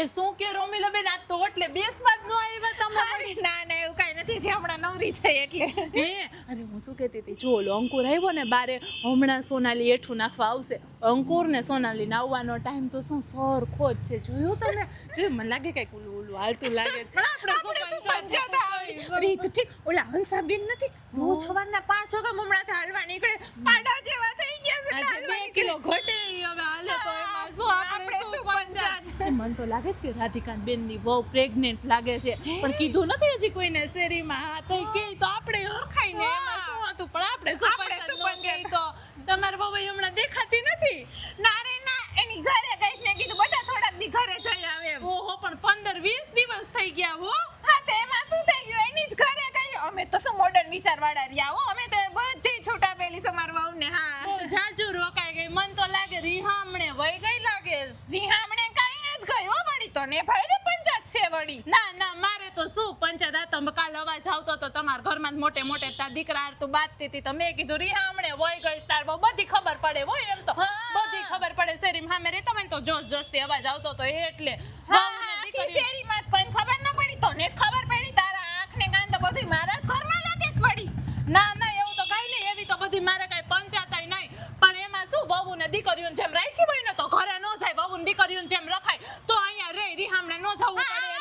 એ શું કે રોમીલા બેન આ તો એટલે બેસવા જ ન આવ્યા તમારે? ના ના એવું કઈ નથી, જે હમણાં નવરી થઈ એટલે. અરે હું શું કહેતી હતી, જો ઓલો અંકુર આવ્યો ને બારે, હમણાં સોનાલી એઠું નાખવા આવશે. અંકુર ને સોનાલી આવવાનો ટાઈમ તો શું સરખો જ છે, જોયું તમે? જોયું, મને લાગે કઈક ઓલું હાલતું લાગે, પણ આપણે શું પંચાયત અરે તો ઠીક, ઓલા હંસાબેન નથી રોજ સવારના 5 વાગે હમણાંથી હાલવા નીકળે, પાડા જેવા થઈ ગયા છે. આજે 2 કિલો ઘટે ઈ હવે હાલે તો એમાં શું આપણે શું પંચાયત. મને તો લાગે છે કે રાધિકા બેનની વહુ પ્રેગ્નેન્ટ લાગે છે, પણ કીધું નથી હજી કોઈને શેરીમાં. હા તો કે તો આપણે હરખાઈ ને એમાં શું હતું, પણ આપણે શું પંચાયત તો તમારી વહુ હમણાં દેખાતી નથી. ના રે ના, એની ઘરે ગઈશ, મેં કીધું બેટા થોડાક દી ઘરે જઈ આવે એમ. ઓહો, પણ 15-20 દિવસ થઈ ગયા હો. હા તો એમાં શું થઈ ગયું, એની જ ઘરે ગઈ. અમે તો શું મોડર્ન વિચાર વાળા રહ્યા હો, અમે તો બધી છૂટા પેલી સમાર વહુ ને. હા તો જાજુ રોકાઈ ગઈ, મન તો લાગે રીહામણે વઈ ગઈ લાગે છે. રીહામણે કઈ નથી ગઈ હો, વળી તો ને ભાઈ રે પંચાયત છે વળી. ના ના, મારે તો શું પંચાયત. આ તો કાલ અવાજ આવતો તો તમારા ઘરમાં જ મોટે મોટે તાર દીકરા હારતું બાતતી હતી, તો મેં કીધું રીહામણે વઈ ગઈ તાર બહુ બધી ખબર પડે હોય, એમ તો બધી ખબર પડે. શેરીમાં સામે રહેતો હોય ને તો જોશ જોશથી અવાજ આવતો તો એટલે શેરીમાં જ કોઈને ખબર ન પડી, તો ને જ ખબર પડી. તારા આંખ ને કાન તો બધું મારા જ ઘરમાં લાગે છે વળી. ના ના, એવું તો કઈ નહીં, એવી તો બધી મારે કઈ પંચાયત નહીં. પણ એમાં શું, વહુ ને દીકરીઓને જેમ રાખી હોય ને તો ઘરે ન જાય, વહુ ને દીકરીઓને જેમ રખાય તો અહીંયા રે રીહામણે ન જવું પડે